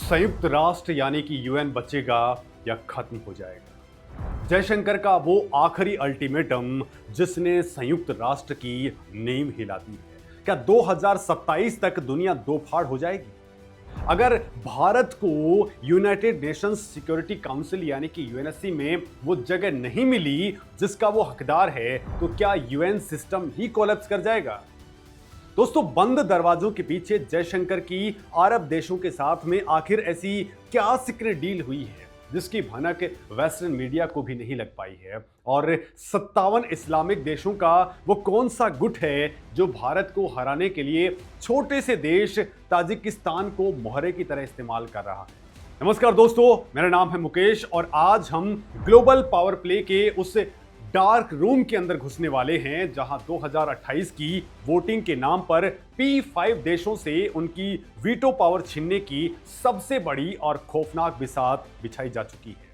संयुक्त राष्ट्र यानी कि यूएन बचेगा या खत्म हो जाएगा। जयशंकर का वो आखिरी अल्टीमेटम जिसने संयुक्त राष्ट्र की नींव हिला दी है। क्या 2027 तक दुनिया दो फाड़ हो जाएगी? अगर भारत को यूनाइटेड नेशंस सिक्योरिटी काउंसिल यानी कि यूएनएससी में वो जगह नहीं मिली जिसका वो हकदार है, तो क्या यूएन सिस्टम ही कोलैप्स कर जाएगा? दोस्तों, बंद दरवाजों के पीछे जयशंकर की अरब देशों के साथ में आखिर ऐसी क्या सीक्रेट डील हुई है जिसकी भनक वेस्टर्न मीडिया को भी नहीं लग पाई है? और 57 इस्लामिक देशों का वो कौन सा गुट है जो भारत को हराने के लिए छोटे से देश ताजिकिस्तान को मोहरे की तरह इस्तेमाल कर रहा है? नमस्कार दोस्तों, मेरा नाम है मुकेश और आज हम ग्लोबल पावर प्ले के उस डार्क रूम के अंदर घुसने वाले हैं जहां 2028 की वोटिंग के नाम पर P5 देशों से उनकी वीटो पावर छीनने की सबसे बड़ी और खौफनाक बिसात बिछाई जा चुकी है।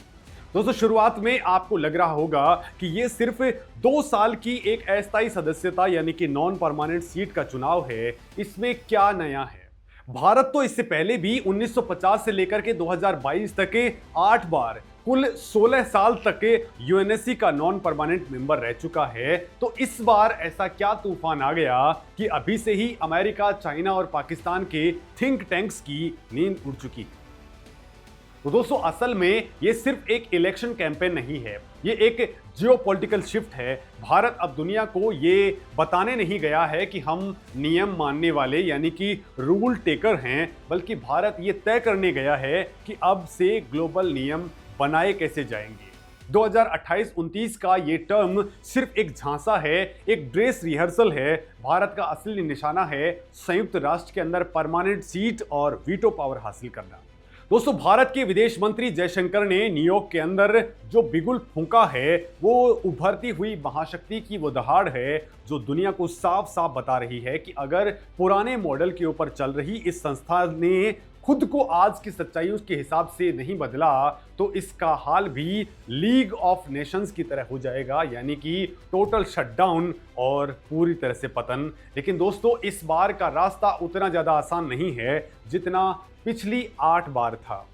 दोस्तों, शुरुआत में आपको लग रहा होगा कि यह सिर्फ 2 साल की एक अस्थायी सदस्यता यानी कि नॉन परमानेंट सीट का चुनाव है। इसमें क्या नया है? भारत तो इससे पहले भी 1950 से लेकर के 2022 तक 8 बार कुल 16 साल तक यूएनएससी का नॉन परमानेंट मेंबर रह चुका है। तो इस बार ऐसा क्या तूफान आ गया कि अभी से ही अमेरिका, चाइना और पाकिस्तान के थिंक टैंक्स की नींद उड़ चुकी है? तो दोस्तों, असल में ये सिर्फ एक इलेक्शन कैंपेन नहीं है, ये एक जियोपॉलिटिकल शिफ्ट है। भारत अब दुनिया को ये बताने नहीं गया है कि हम नियम मानने वाले यानी कि रूल टेकर हैं, बल्कि भारत ये तय करने गया है कि अब से ग्लोबल नियम बनाए कैसे जाएंगे। 2028-29 का ये टर्म सिर्फ एक झांसा है, एक ड्रेस रिहर्सल है। भारत का असली निशाना है संयुक्त राष्ट्र के अंदर परमानेंट सीट और वीटो पावर हासिल करना। दोस्तों, भारत के विदेश मंत्री जयशंकर ने न्यूयॉर्क के अंदर जो बिगुल फूंका है वो उभरती हुई महाशक्ति की वो दहाड़ है जो दुनिया को साफ साफ बता रही है कि अगर पुराने मॉडल के ऊपर चल रही इस संस्था ने खुद को आज की सच्चाइयों के हिसाब से नहीं बदला तो इसका हाल भी लीग ऑफ नेशंस की तरह हो जाएगा, यानी कि टोटल शटडाउन और पूरी तरह से पतन। लेकिन दोस्तों, इस बार का रास्ता उतना ज़्यादा आसान नहीं है जितना पिछली 8 बार था।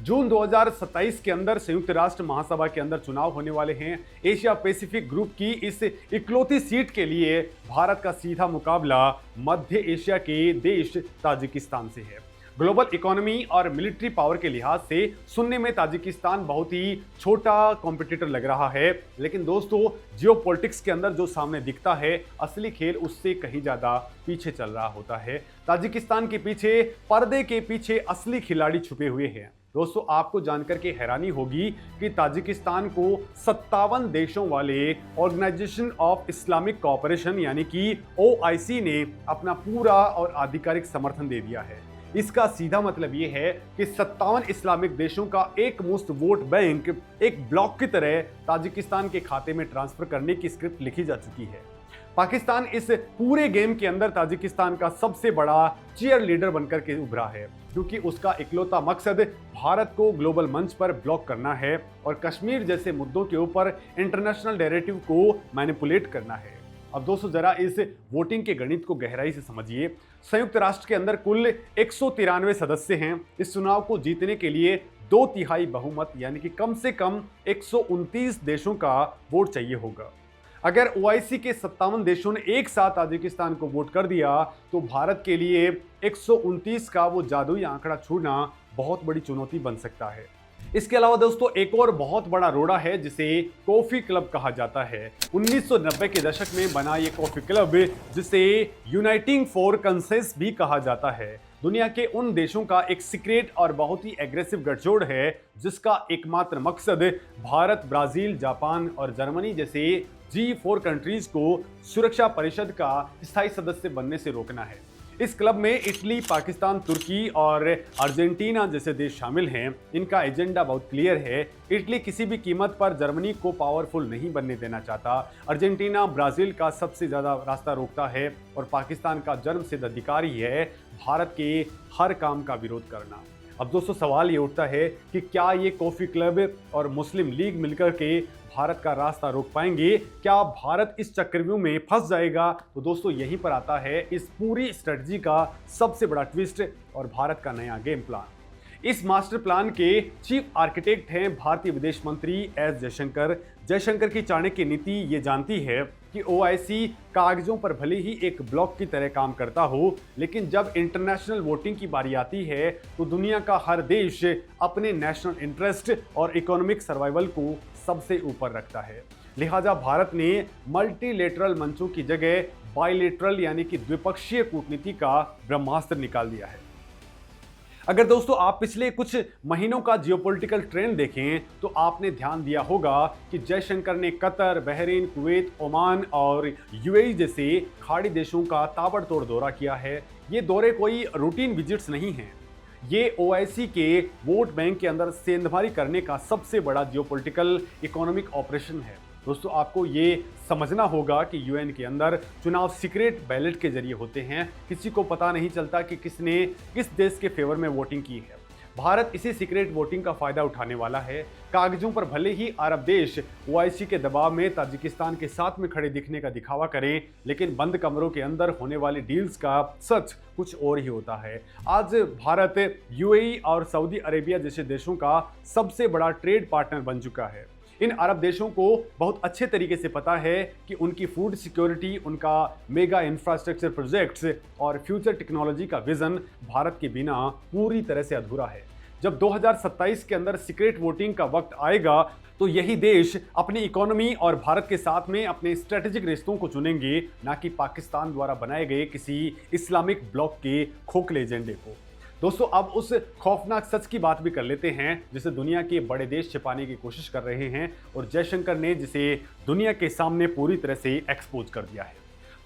जून 2027 के अंदर संयुक्त राष्ट्र महासभा के अंदर चुनाव होने वाले हैं। एशिया पैसिफिक ग्रुप की इस इकलौती सीट के लिए भारत का सीधा मुकाबला मध्य एशिया के देश ताजिकिस्तान से है। ग्लोबल इकोनॉमी और मिलिट्री पावर के लिहाज से सुनने में ताजिकिस्तान बहुत ही छोटा कॉम्पिटिटर लग रहा है, लेकिन दोस्तों, जियोपॉलिटिक्स के अंदर जो सामने दिखता है असली खेल उससे कहीं ज़्यादा पीछे चल रहा होता है। ताजिकिस्तान के पीछे, पर्दे के पीछे असली खिलाड़ी छुपे हुए हैं। दोस्तों, आपको जानकर के हैरानी होगी कि ताजिकिस्तान को 57 देशों वाले ऑर्गेनाइजेशन ऑफ इस्लामिक कोऑपरेशन यानी कि OIC ने अपना पूरा और आधिकारिक समर्थन दे दिया है। इसका सीधा मतलब यह है कि 57 इस्लामिक देशों का एक मुश्त वोट बैंक एक ब्लॉक की तरह ताजिकिस्तान के खाते में ट्रांसफर करने की स्क्रिप्ट लिखी जा चुकी है। पाकिस्तान इस पूरे गेम के अंदर ताजिकिस्तान का सबसे बड़ा चीयर लीडर बनकर के उभरा है, क्योंकि उसका इकलौता मकसद भारत को ग्लोबल मंच पर ब्लॉक करना है और कश्मीर जैसे मुद्दों के ऊपर इंटरनेशनल नैरेटिव को मैनिपुलेट करना है। अब दोस्तों, जरा इस वोटिंग के गणित को गहराई से समझिए। संयुक्त राष्ट्र के अंदर कुल 193 सदस्य हैं। इस चुनाव को जीतने के लिए 2/3 बहुमत यानी कि कम से कम 129 देशों का वोट चाहिए होगा। अगर OIC के 57 देशों ने एक साथ ताजिकिस्तान को वोट कर दिया तो भारत के लिए 129 का वो जादुई आंकड़ा छूना बहुत बड़ी चुनौती बन सकता है। इसके अलावा दोस्तों, एक और बहुत बड़ा रोड़ा है जिसे कॉफी क्लब कहा जाता है। 1990 के दशक में बना ये कॉफी क्लब, जिसे यूनाइटिंग फॉर कंसेंसस भी कहा जाता है, दुनिया के उन देशों का एक सीक्रेट और बहुत ही एग्रेसिव गठजोड़ है जिसका एकमात्र मकसद भारत, ब्राजील, जापान और जर्मनी जैसे G4 कंट्रीज को सुरक्षा परिषद का स्थायी सदस्य बनने से रोकना है। इस क्लब में इटली, पाकिस्तान, तुर्की और अर्जेंटीना जैसे देश शामिल हैं। इनका एजेंडा बहुत क्लियर है। इटली किसी भी कीमत पर जर्मनी को पावरफुल नहीं बनने देना चाहता। अर्जेंटीना ब्राजील का सबसे ज़्यादा रास्ता रोकता है और पाकिस्तान का जन्मसिद्ध अधिकार ही है भारत के हर काम का विरोध करना। अब दोस्तों, सवाल ये उठता है कि क्या ये कॉफ़ी क्लब और मुस्लिम लीग मिलकर के भारत का रास्ता रोक पाएंगे? क्या भारत इस चक्रव्यूह में फंस जाएगा? तो दोस्तों, यहीं पर आता है इस पूरी स्ट्रेटजी का सबसे बड़ा ट्विस्ट और भारत का नया गेम प्लान। इस मास्टर प्लान के चीफ आर्किटेक्ट हैं भारतीय विदेश मंत्री एस जयशंकर। जयशंकर की चाणक्य नीति ये जानती है कि ओआईसी कागजों पर भले ही एक ब्लॉक की तरह काम करता हो, लेकिन जब इंटरनेशनल वोटिंग की बारी आती है तो दुनिया का हर देश अपने नेशनल इंटरेस्ट और इकोनॉमिक सर्वाइवल को सबसे ऊपर रखता है। लिहाजा भारत ने मल्टीलेटरल मंचों की जगह बाइलेटरल यानी कि द्विपक्षीय कूटनीति का ब्रह्मास्त्र निकाल दिया है। अगर दोस्तों आप पिछले कुछ महीनों का जियोपॉलिटिकल ट्रेंड देखें तो आपने ध्यान दिया होगा कि जयशंकर ने कतर, बहरीन, कुवैत, ओमान और यूएई जैसे खाड़ी देशों का ताबड़तोड़ दौरा किया है। ये दौरे कोई रूटीन विजिट्स नहीं हैं। ये ओआईसी के वोट बैंक के अंदर सेंधमारी करने का सबसे बड़ा जियोपॉलिटिकल इकोनॉमिक ऑपरेशन है। दोस्तों आपको ये समझना होगा कि यूएन के अंदर चुनाव सीक्रेट बैलेट के जरिए होते हैं। किसी को पता नहीं चलता कि किसने किस देश के फेवर में वोटिंग की है। भारत इसी सीक्रेट वोटिंग का फायदा उठाने वाला है। कागजों पर भले ही अरब देश ओआईसी के दबाव में ताजिकिस्तान के साथ में खड़े दिखने का दिखावा करें, लेकिन बंद कमरों के अंदर होने वाली डील्स का सच कुछ और ही होता है। आज भारत यूएई और सऊदी अरेबिया जैसे देशों का सबसे बड़ा ट्रेड पार्टनर बन चुका है। इन अरब देशों को बहुत अच्छे तरीके से पता है कि उनकी फूड सिक्योरिटी, उनका मेगा इंफ्रास्ट्रक्चर प्रोजेक्ट्स और फ्यूचर टेक्नोलॉजी का विजन भारत के बिना पूरी तरह से अधूरा है। जब 2027 के अंदर सीक्रेट वोटिंग का वक्त आएगा तो यही देश अपनी इकोनॉमी और भारत के साथ में अपने स्ट्रेटेजिक रिश्तों को चुनेंगे, ना कि पाकिस्तान द्वारा बनाए गए किसी इस्लामिक ब्लॉक के खोखले एजेंडे को। दोस्तों अब उस खौफनाक सच की बात भी कर लेते हैं जिसे दुनिया के बड़े देश छिपाने की कोशिश कर रहे हैं और जयशंकर ने जिसे दुनिया के सामने पूरी तरह से एक्सपोज कर दिया है।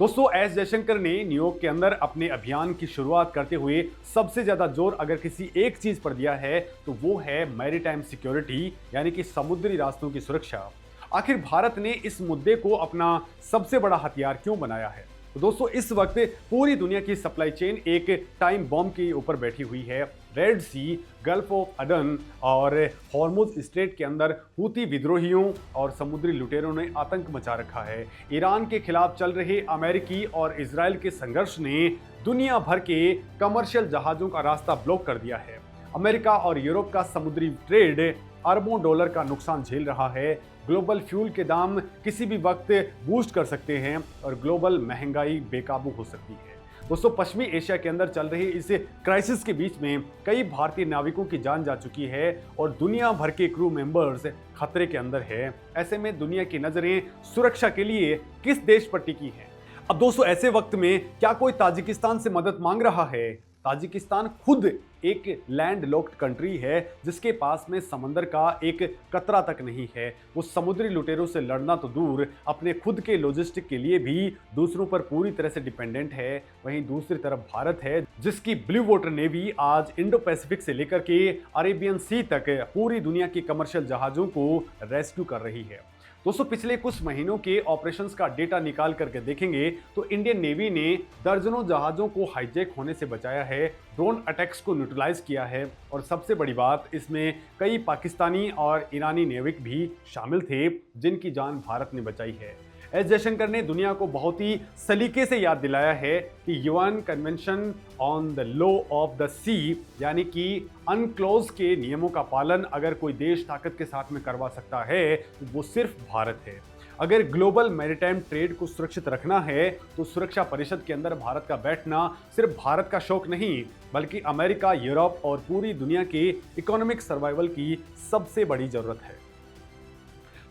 दोस्तों एस जयशंकर ने न्यूयॉर्क के अंदर अपने अभियान की शुरुआत करते हुए सबसे ज्यादा जोर अगर किसी एक चीज पर दिया है तो वो है मैरीटाइम सिक्योरिटी यानी कि समुद्री रास्तों की सुरक्षा। आखिर भारत ने इस मुद्दे को अपना सबसे बड़ा हथियार क्यों बनाया है? तो दोस्तों इस वक्त पूरी दुनिया की सप्लाई चेन एक टाइम बॉम्ब के ऊपर बैठी हुई है। रेड सी, गल्फ ऑफ अडन और हॉर्मुज स्ट्रेट के अंदर हूती विद्रोहियों और समुद्री लुटेरों ने आतंक मचा रखा है। ईरान के खिलाफ चल रहे अमेरिकी और इजराइल के संघर्ष ने दुनिया भर के कमर्शियल जहाजों का रास्ता ब्लॉक कर दिया है। अमेरिका और यूरोप का समुद्री ट्रेड अरबों डॉलर का नुकसान झेल रहा है। ग्लोबल फ्यूल के दाम किसी भी वक्त बूस्ट कर सकते हैं और ग्लोबल महंगाई बेकाबू हो सकती है। दोस्तों पश्चिमी एशिया के अंदर चल रही इस क्राइसिस के बीच में कई भारतीय नाविकों की जान जा चुकी है और दुनिया भर के क्रू मेंबर्स खतरे के अंदर है। ऐसे में दुनिया की नजरें सुरक्षा के लिए किस देश पर टिकी हैं? अब दोस्तों ऐसे वक्त में क्या कोई ताजिकिस्तान से मदद मांग रहा है? ताजिकिस्तान खुद एक लैंड लॉक्ड कंट्री है जिसके पास में समंदर का एक कतरा तक नहीं है। वो समुद्री लुटेरों से लड़ना तो दूर, अपने खुद के लॉजिस्टिक के लिए भी दूसरों पर पूरी तरह से डिपेंडेंट है। वहीं दूसरी तरफ भारत है जिसकी ब्लू वाटर नेवी आज इंडो पैसिफिक से लेकर के अरेबियन सी तक पूरी दुनिया की कमर्शियल जहाजों को रेस्क्यू कर रही है। दोस्तों पिछले कुछ महीनों के ऑपरेशंस का डेटा निकाल करके देखेंगे तो इंडियन नेवी ने दर्जनों जहाजों को हाईजैक होने से बचाया है, ड्रोन अटैक्स को न्यूट्रलाइज किया है और सबसे बड़ी बात इसमें कई पाकिस्तानी और ईरानी नेविक भी शामिल थे जिनकी जान भारत ने बचाई है। एस जयशंकर ने दुनिया को बहुत ही सलीके से याद दिलाया है कि UN convention on the law of the sea यानी कि अनक्लोज के नियमों का पालन अगर कोई देश ताकत के साथ में करवा सकता है तो वो सिर्फ भारत है। अगर ग्लोबल मैरीटाइम ट्रेड को सुरक्षित रखना है तो सुरक्षा परिषद के अंदर भारत का बैठना सिर्फ भारत का शौक नहीं बल्कि अमेरिका, यूरोप और पूरी दुनिया के इकोनॉमिक सर्वाइवल की सबसे बड़ी जरूरत है।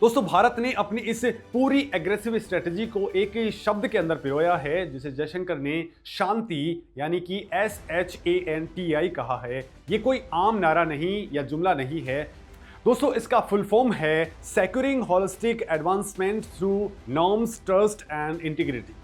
दोस्तों भारत ने अपनी इस पूरी एग्रेसिव स्ट्रेटजी को एक ही शब्द के अंदर पिरोया है जिसे जयशंकर ने शांति यानी कि SHANTI कहा है। ये कोई आम नारा नहीं या जुमला नहीं है दोस्तों, इसका फुल फॉर्म है securing holistic advancement through norms, trust and integrity.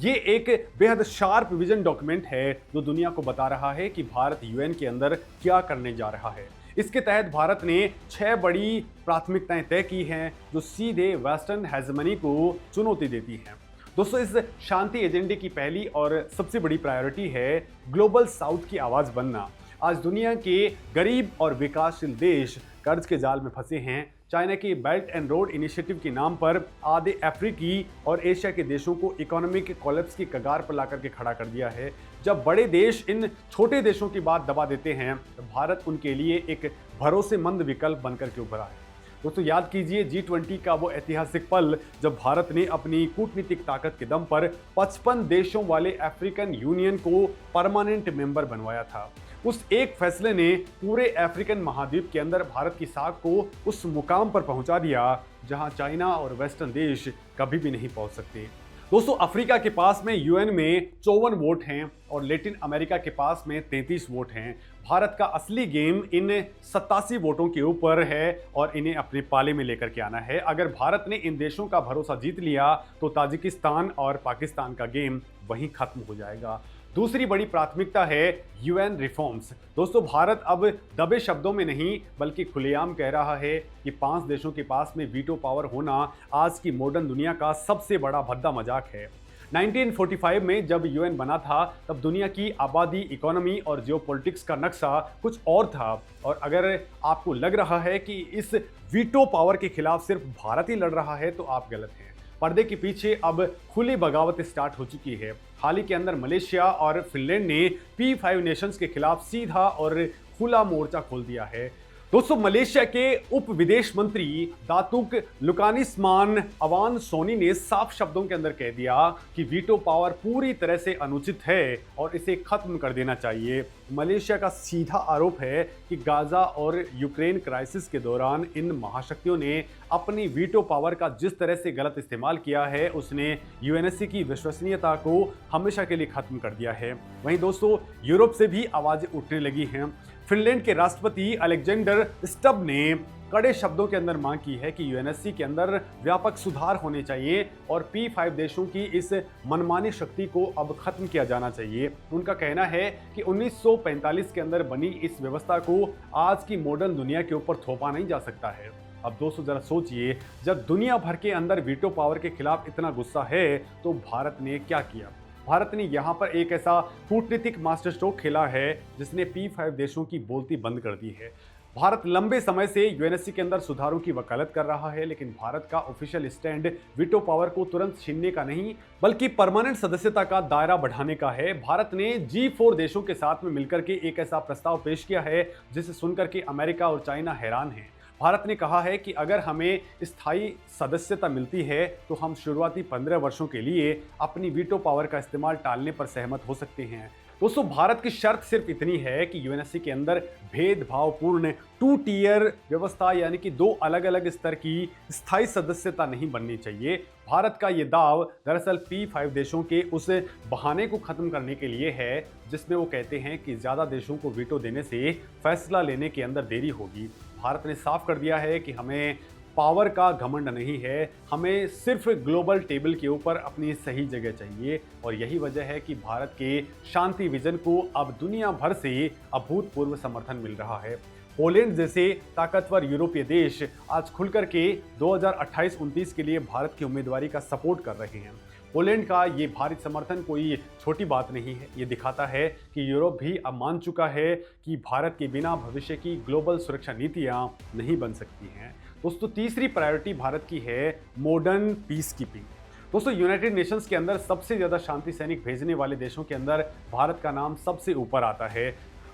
ये एक बेहद शार्प विजन डॉक्यूमेंट है जो दुनिया को बता रहा है कि भारत यूएन के अंदर क्या करने जा रहा है। इसके तहत भारत ने 6 बड़ी प्राथमिकताएं तय की हैं जो सीधे वेस्टर्न हेजेमनी को चुनौती देती हैं। दोस्तों इस शांति एजेंडे की पहली और सबसे बड़ी प्रायोरिटी है ग्लोबल साउथ की आवाज़ बनना। आज दुनिया के गरीब और विकासशील देश कर्ज के जाल में फंसे हैं। चाइना की बेल्ट एंड रोड इनिशिएटिव के नाम पर आधे अफ्रीकी और एशिया के देशों को इकोनॉमिक कोलैप्स की कगार पर लाकर के खड़ा कर दिया है। जब बड़े देश इन छोटे देशों की बात दबा देते हैं तो भारत उनके लिए एक भरोसेमंद विकल्प बनकर के उभरा है। दोस्तों याद कीजिए G20 का वो ऐतिहासिक पल जब भारत ने अपनी कूटनीतिक ताकत के दम पर 55 देशों वाले अफ्रीकन यूनियन को परमानेंट मेंबर बनवाया था। उस एक फैसले ने पूरे अफ्रीकन महाद्वीप के अंदर भारत की साख को उस मुकाम पर पहुंचा दिया जहां चाइना और वेस्टर्न देश कभी भी नहीं पहुंच सकते। दोस्तों अफ्रीका के पास में यूएन में 54 वोट हैं और लैटिन अमेरिका के पास में 33 वोट हैं। भारत का असली गेम इन 87 वोटों के ऊपर है और इन्हें अपने पाले में लेकर के आना है। अगर भारत ने इन देशों का भरोसा जीत लिया तो ताजिकिस्तान और पाकिस्तान का गेम वहीं खत्म हो जाएगा। दूसरी बड़ी प्राथमिकता है यूएन रिफॉर्म्स। दोस्तों भारत अब दबे शब्दों में नहीं बल्कि खुलेआम कह रहा है कि 5 देशों के पास में वीटो पावर होना आज की मॉडर्न दुनिया का सबसे बड़ा भद्दा मजाक है। 1945 में जब यूएन बना था तब दुनिया की आबादी, इकोनॉमी और जियोपॉलिटिक्स का नक्शा कुछ और था। और अगर आपको लग रहा है कि इस वीटो पावर के खिलाफ सिर्फ भारत ही लड़ रहा है तो आप गलत हैं। पर्दे के पीछे अब खुली बगावत स्टार्ट हो चुकी है। हाल ही के अंदर मलेशिया और फिनलैंड ने P5 नेशंस के खिलाफ सीधा और खुला मोर्चा खोल दिया है। दोस्तों मलेशिया के उप विदेश मंत्री दातुक लुकानिस्मान अवान सोनी ने साफ शब्दों के अंदर कह दिया कि वीटो पावर पूरी तरह से अनुचित है और इसे खत्म कर देना चाहिए। मलेशिया का सीधा आरोप है कि गाजा और यूक्रेन क्राइसिस के दौरान इन महाशक्तियों ने अपनी वीटो पावर का जिस तरह से गलत इस्तेमाल किया है उसने यूएनएससी की विश्वसनीयता को हमेशा के लिए खत्म कर दिया है। वहीं दोस्तों यूरोप से भी आवाजें उठने लगी हैं। फिनलैंड के राष्ट्रपति अलेक्जेंडर स्टब ने कड़े शब्दों के अंदर मांग की है कि यूएनएससी के अंदर व्यापक सुधार होने चाहिए और P5 देशों की इस मनमानी शक्ति को अब खत्म किया जाना चाहिए। उनका कहना है कि 1945 के अंदर बनी इस व्यवस्था को आज की मॉडर्न दुनिया के ऊपर थोपा नहीं जा सकता है। अब दोस्तों जरा सोचिए, जब दुनिया भर के अंदर वीटो पावर के खिलाफ इतना गुस्सा है तो भारत ने क्या किया। भारत ने यहाँ पर एक ऐसा कूटनीतिक मास्टर स्ट्रोक खेला है जिसने P5 देशों की बोलती बंद कर दी है। भारत लंबे समय से यूएनएससी के अंदर सुधारों की वकालत कर रहा है, लेकिन भारत का ऑफिशियल स्टैंड वीटो पावर को तुरंत छीनने का नहीं बल्कि परमानेंट सदस्यता का दायरा बढ़ाने का है। भारत ने G4 देशों के साथ में मिलकर के एक ऐसा प्रस्ताव पेश किया है जिसे सुनकर के अमेरिका और चाइना हैरान है। भारत ने कहा है कि अगर हमें स्थायी सदस्यता मिलती है तो हम शुरुआती 15 वर्षों के लिए अपनी वीटो पावर का इस्तेमाल टालने पर सहमत हो सकते हैं। दोस्तों भारत की शर्त सिर्फ इतनी है कि यूएनएससी के अंदर भेदभावपूर्ण 2 टियर व्यवस्था यानी कि 2 अलग अलग स्तर की स्थायी सदस्यता नहीं बननी चाहिए। भारत का ये दाव दरअसल P5 देशों के उस बहाने को खत्म करने के लिए है जिसमें वो कहते हैं कि ज़्यादा देशों को वीटो देने से फैसला लेने के अंदर देरी होगी। भारत ने साफ कर दिया है कि हमें पावर का घमंड नहीं है, हमें सिर्फ ग्लोबल टेबल के ऊपर अपनी सही जगह चाहिए। और यही वजह है कि भारत के शांति विजन को अब दुनिया भर से अभूतपूर्व समर्थन मिल रहा है। पोलैंड जैसे ताकतवर यूरोपीय देश आज खुलकर के 2028-29 के लिए भारत की उम्मीदवारी का सपोर्ट कर रहे हैं। पोलैंड का ये भारी समर्थन कोई छोटी बात नहीं है। ये दिखाता है कि यूरोप भी अब मान चुका है कि भारत के बिना भविष्य की ग्लोबल सुरक्षा नीतियाँ नहीं बन सकती हैं। दोस्तों तीसरी प्रायोरिटी भारत की है मॉडर्न पीस कीपिंग। दोस्तों यूनाइटेड नेशंस के अंदर सबसे ज़्यादा शांति सैनिक भेजने वाले देशों के अंदर भारत का नाम सबसे ऊपर आता है।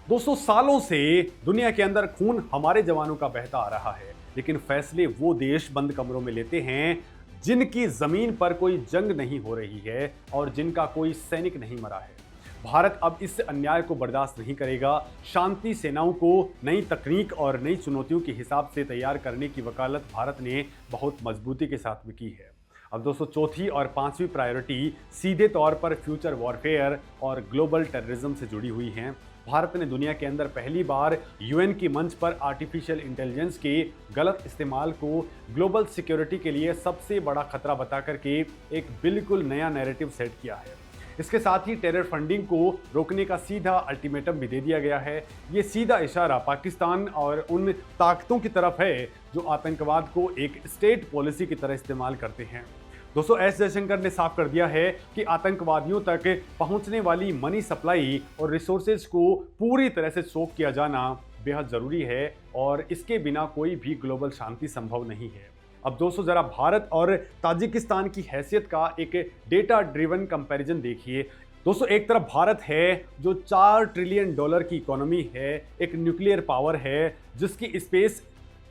दोस्तों सालों से दुनिया के अंदर खून हमारे जवानों का बहता आ रहा है, लेकिन फैसले वो देश बंद कमरों में लेते हैं जिनकी जमीन पर कोई जंग नहीं हो रही है और जिनका कोई सैनिक नहीं मरा है। भारत अब इस अन्याय को बर्दाश्त नहीं करेगा। शांति सेनाओं को नई तकनीक और नई चुनौतियों के हिसाब से तैयार करने की वकालत भारत ने बहुत मजबूती के साथ भी की है। अब दोस्तों चौथी और 5वीं प्रायोरिटी सीधे तौर पर फ्यूचर वॉरफेयर और ग्लोबल टेररिज्म से जुड़ी हुई हैं। भारत ने दुनिया के अंदर पहली बार यूएन की मंच पर आर्टिफिशियल इंटेलिजेंस के गलत इस्तेमाल को ग्लोबल सिक्योरिटी के लिए सबसे बड़ा खतरा बता करके एक बिल्कुल नया नैरेटिव सेट किया है। इसके साथ ही टेरर फंडिंग को रोकने का सीधा अल्टीमेटम भी दे दिया गया है। ये सीधा इशारा पाकिस्तान और उन ताकतों की तरफ है जो आतंकवाद को एक स्टेट पॉलिसी की तरह इस्तेमाल करते हैं। दोस्तों एस जयशंकर ने साफ कर दिया है कि आतंकवादियों तक पहुंचने वाली मनी सप्लाई और रिसोर्सेज को पूरी तरह से सोख किया जाना बेहद जरूरी है और इसके बिना कोई भी ग्लोबल शांति संभव नहीं है। अब दोस्तों जरा भारत और ताजिकिस्तान की हैसियत का एक डेटा ड्रिवन कंपैरिजन देखिए। दोस्तों एक तरफ भारत है जो $4 ट्रिलियन की इकोनॉमी है, एक न्यूक्लियर पावर है, जिसकी स्पेस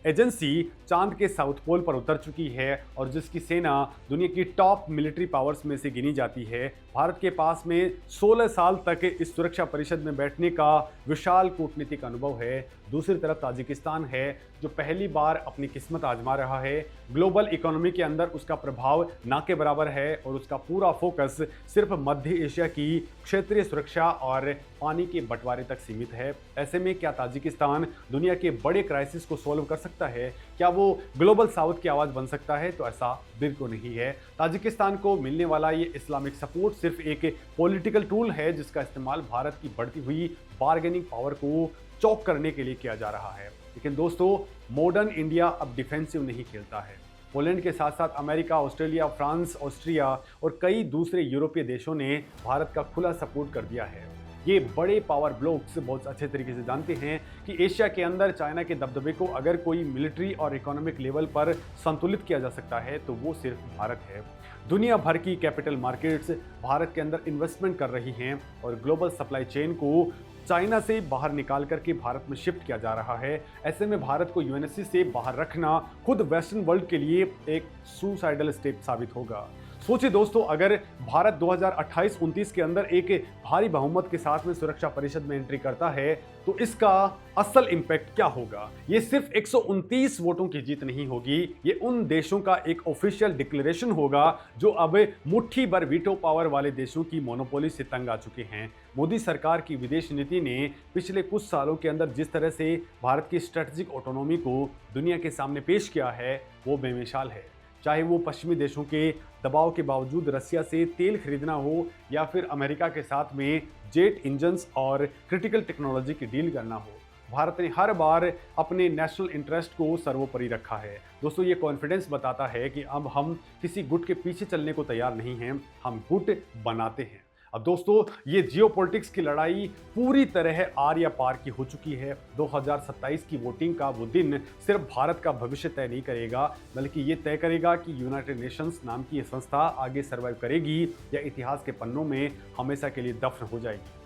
एजेंसी चांद के साउथ पोल पर उतर चुकी है और जिसकी सेना दुनिया की टॉप मिलिट्री पावर्स में से गिनी जाती है। भारत के पास में 16 साल तक इस सुरक्षा परिषद में बैठने का विशाल कूटनीतिक अनुभव है। दूसरी तरफ ताजिकिस्तान है जो पहली बार अपनी किस्मत आजमा रहा है। ग्लोबल इकोनॉमी के अंदर उसका प्रभाव ना के बराबर है और उसका पूरा फोकस सिर्फ मध्य एशिया की क्षेत्रीय सुरक्षा और पानी के बंटवारे तक सीमित है। ऐसे में क्या ताजिकिस्तान दुनिया के बड़े क्राइसिस को सॉल्व कर सकता है? क्या वो ग्लोबल साउथ की आवाज़ बन सकता है? तो ऐसा बिल्कुल नहीं है। ताजिकिस्तान को मिलने वाला ये इस्लामिक सपोर्ट सिर्फ एक पॉलिटिकल टूल है जिसका इस्तेमाल भारत की बढ़ती हुई बार्गेनिंग पावर को चौक करने के लिए किया जा रहा है। लेकिन दोस्तों मॉडर्न इंडिया अब डिफेंसिव नहीं खेलता है। पोलैंड के साथ साथ अमेरिका, ऑस्ट्रेलिया, फ्रांस, ऑस्ट्रिया और कई दूसरे यूरोपीय देशों ने भारत का खुला सपोर्ट कर दिया है। ये बड़े पावर ब्लॉक्स बहुत अच्छे तरीके से जानते हैं कि एशिया के अंदर चाइना के दबदबे को अगर कोई मिलिट्री और इकोनॉमिक लेवल पर संतुलित किया जा सकता है तो वो सिर्फ भारत है। दुनिया भर की कैपिटल मार्केट्स भारत के अंदर इन्वेस्टमेंट कर रही हैं और ग्लोबल सप्लाई चेन को चाइना से बाहर निकाल करके भारत में शिफ्ट किया जा रहा है। ऐसे में भारत को यूएनएससी से बाहर रखना खुद वेस्टर्न वर्ल्ड के लिए एक सुसाइडल स्टेप साबित होगा। सोचिए दोस्तों, अगर भारत 2028-29 के अंदर एक भारी बहुमत के साथ में सुरक्षा परिषद में एंट्री करता है तो इसका असल इंपैक्ट क्या होगा? ये सिर्फ 129 वोटों की जीत नहीं होगी, ये उन देशों का एक ऑफिशियल डिक्लेरेशन होगा जो अब मुट्ठी भर वीटो पावर वाले देशों की मोनोपोली से तंग आ चुके हैं। मोदी सरकार की विदेश नीति ने पिछले कुछ सालों के अंदर जिस तरह से भारत की स्ट्रेटेजिक ऑटोनॉमी को दुनिया के सामने पेश किया है वो बेमिसाल है। चाहे वो पश्चिमी देशों के दबाव के बावजूद रसिया से तेल खरीदना हो या फिर अमेरिका के साथ में जेट इंजन्स और क्रिटिकल टेक्नोलॉजी की डील करना हो, भारत ने हर बार अपने नेशनल इंटरेस्ट को सर्वोपरि रखा है। दोस्तों ये कॉन्फिडेंस बताता है कि अब हम किसी गुट के पीछे चलने को तैयार नहीं हैं, हम गुट बनाते हैं। अब दोस्तों ये जियोपॉलिटिक्स की लड़ाई पूरी तरह आर या पार की हो चुकी है। 2027 की वोटिंग का वो दिन सिर्फ भारत का भविष्य तय नहीं करेगा बल्कि ये तय करेगा कि यूनाइटेड नेशंस नाम की ये संस्था आगे सर्वाइव करेगी या इतिहास के पन्नों में हमेशा के लिए दफन हो जाएगी।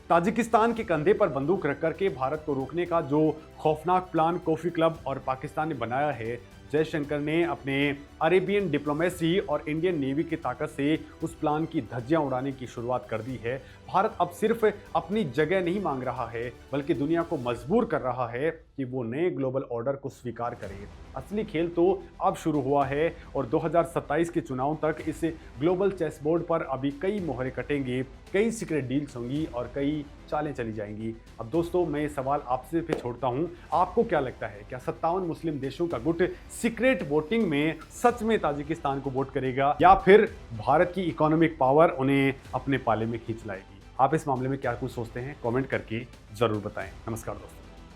ताजिकिस्तान के कंधे पर बंदूक रख करके भारत को रोकने का जो खौफनाक प्लान कॉफी क्लब और पाकिस्तान ने बनाया है, जयशंकर ने अपने अरेबियन डिप्लोमेसी और इंडियन नेवी की ताकत से उस प्लान की धज्जियां उड़ाने की शुरुआत कर दी है। भारत अब सिर्फ अपनी जगह नहीं मांग रहा है बल्कि दुनिया को मजबूर कर रहा है कि वो नए ग्लोबल ऑर्डर को स्वीकार करे। असली खेल तो अब शुरू हुआ है और 2027 के चुनाव तक इस ग्लोबल चेस बोर्ड पर अभी कई मोहरे कटेंगे, कई सीक्रेट डील्स होंगी और कई चालें चली जाएंगी। अब दोस्तों मैं ये सवाल आपसे फिर छोड़ता हूँ, आपको क्या लगता है क्या 57 मुस्लिम देशों का गुट सीक्रेट वोटिंग में सच में ताजिकिस्तान को वोट करेगा या फिर भारत की इकोनॉमिक पावर उन्हें अपने पाले में खींच लाएगी? आप इस मामले में क्या कुछ सोचते हैं? कमेंट करके जरूर बताएं। नमस्कार दोस्तों।